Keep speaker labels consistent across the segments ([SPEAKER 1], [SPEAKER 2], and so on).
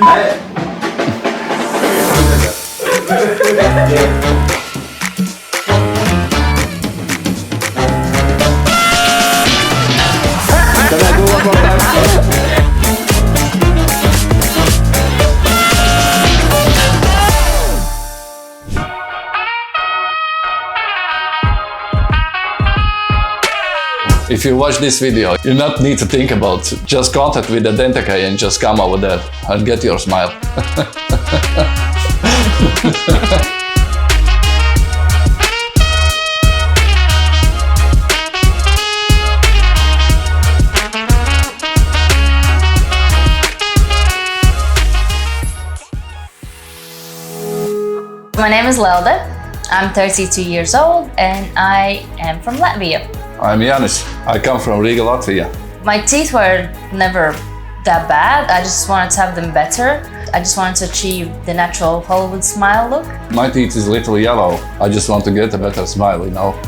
[SPEAKER 1] Can I do one more time? If you watch this video, you not need to think about it. Just contact with the Dentakay and just come over there and get your smile.
[SPEAKER 2] My name is Lelde. I'm 32 years old and I am from Latvia.
[SPEAKER 1] I'm Janis. I come from Riga, Latvia.
[SPEAKER 2] My teeth were never that bad. I just wanted to have them better. I just wanted to achieve the natural Hollywood smile look.
[SPEAKER 1] My teeth is a little yellow. I just want to get a better smile, you know.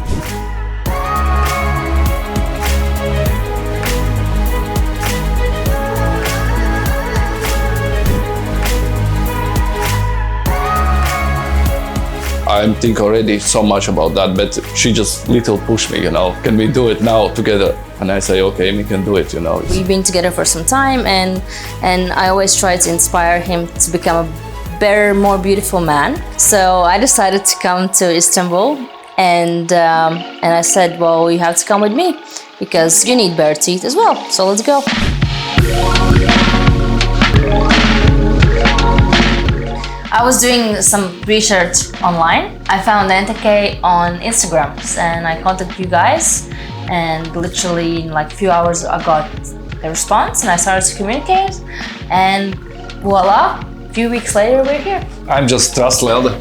[SPEAKER 1] I think already so much about that, but she just little push me, you know. Can we do it now together? And I say, okay, we can do it, you know.
[SPEAKER 2] We've been together for some time and I always try to inspire him to become a better, more beautiful man. So I decided to come to Istanbul and I said, well, you have to come with me because you need bare teeth as well. So let's go. I was doing some research online. I found Dentakay on Instagram and I contacted you guys and literally in like a few hours I got a response and I started to communicate and voila, a few weeks later we're here.
[SPEAKER 1] I'm just trust Lelde.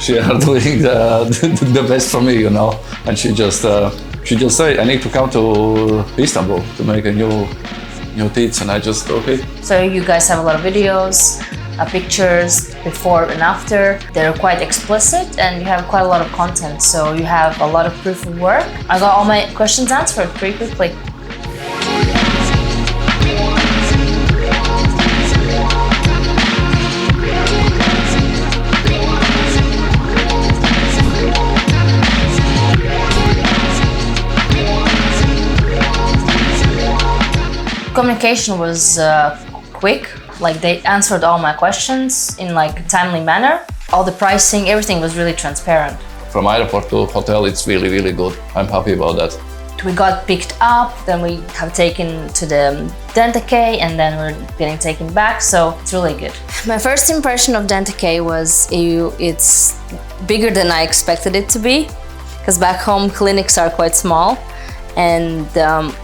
[SPEAKER 1] She are doing the best for me, you know. And she just say, I need to come to Istanbul to make a new teeth and I just, okay.
[SPEAKER 2] So you guys have a lot of videos, pictures before and after. They're quite explicit and you have quite a lot of content, so you have a lot of proof of work. I got all my questions answered pretty quickly. Communication was quick. Like they answered all my questions in like a timely manner. All the pricing, everything was really transparent.
[SPEAKER 1] From airport to hotel, it's really, really good. I'm happy about that.
[SPEAKER 2] We got picked up, then we have taken to the Dentakay and then we're getting taken back, so it's really good. My first impression of Dentakay was it's bigger than I expected it to be, because back home clinics are quite small and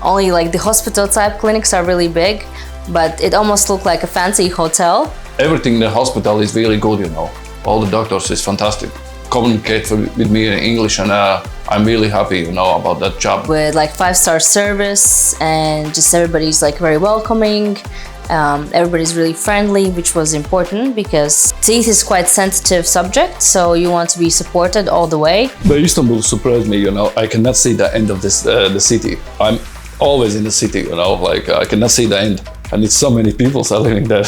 [SPEAKER 2] only like the hospital type clinics are really big. But it almost looked like a fancy hotel.
[SPEAKER 1] Everything in the hospital is really good, you know. All the doctors is fantastic. Communicate with me in English and I'm really happy, you know, about that job.
[SPEAKER 2] With like 5-star service and just everybody's like very welcoming. Everybody's really friendly, which was important because teeth is quite sensitive subject, so you want to be supported all the way.
[SPEAKER 1] But Istanbul surprised me, you know. I cannot see the end of this the city. I'm always in the city, you know, like I cannot see the end. And it's so many people are living there.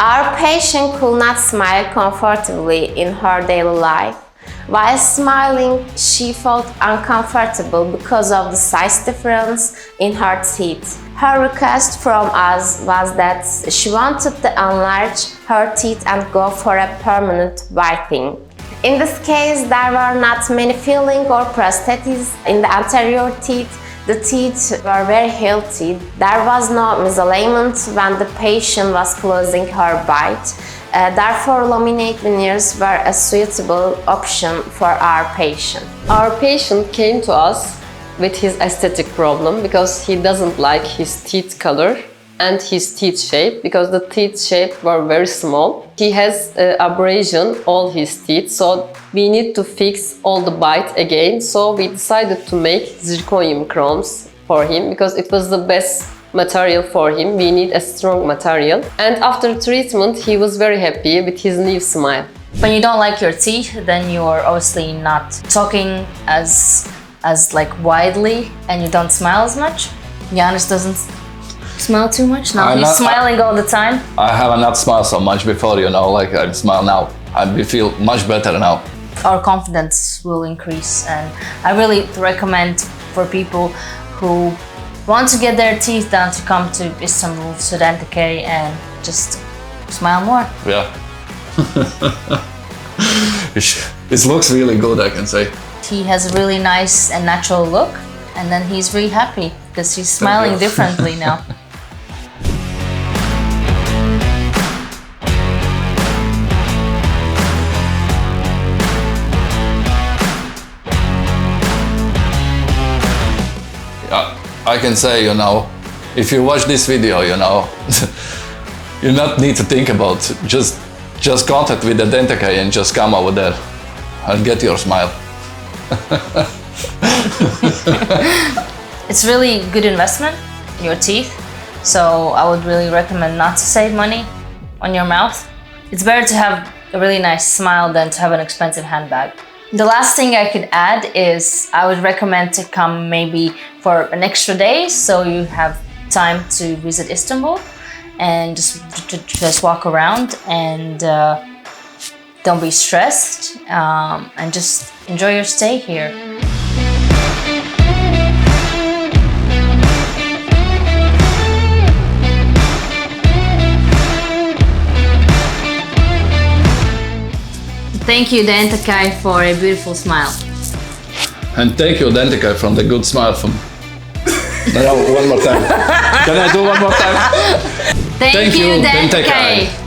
[SPEAKER 3] Our patient could not smile comfortably in her daily life. While smiling, she felt uncomfortable because of the size difference in her teeth. Her request from us was that she wanted to enlarge her teeth and go for a permanent whitening. In this case, there were not many filling or prosthetics in the anterior teeth. The teeth were very healthy. There was no misalignment when the patient was closing her bite. Therefore, laminate veneers were a suitable option for our patient.
[SPEAKER 4] Our patient came to us with his aesthetic problem because he doesn't like his teeth color and his teeth shape because the teeth shape were very small. He has abrasion all his teeth, so we need to fix all the bite again. So we decided to make zirconium crowns for him because it was the best material for him. We need a strong material. And after treatment, he was very happy with his new smile.
[SPEAKER 2] When you don't like your teeth, then you're obviously not talking as like widely, and you don't smile as much. Janis doesn't smile too much now. He's smiling all the time.
[SPEAKER 1] I have not smiled so much before, you know, like I smile now. I feel much better now.
[SPEAKER 2] Our confidence will increase, and I really recommend for people who want to get their teeth done to come to Istanbul, to Dentakay, and just smile more.
[SPEAKER 1] Yeah. It looks really good, I can say.
[SPEAKER 2] He has a really nice and natural look, and then he's really happy because he's smiling differently now.
[SPEAKER 1] I can say, you know, if you watch this video, you know, you not need to think about it. Just contact with the Dentakay and just come over there and get your smile.
[SPEAKER 2] It's really good investment in your teeth, so I would really recommend not to save money on your mouth. It's better to have a really nice smile than to have an expensive handbag. The last thing I could add is I would recommend to come maybe for an extra day, so you have time to visit Istanbul and just walk around and don't be stressed, and just enjoy your stay here. Thank you, Dentakay, for a beautiful smile.
[SPEAKER 1] And thank you, Dentakay, from the good smile from... No, one more time. Can I do one more time?
[SPEAKER 2] Thank you, Dentakay.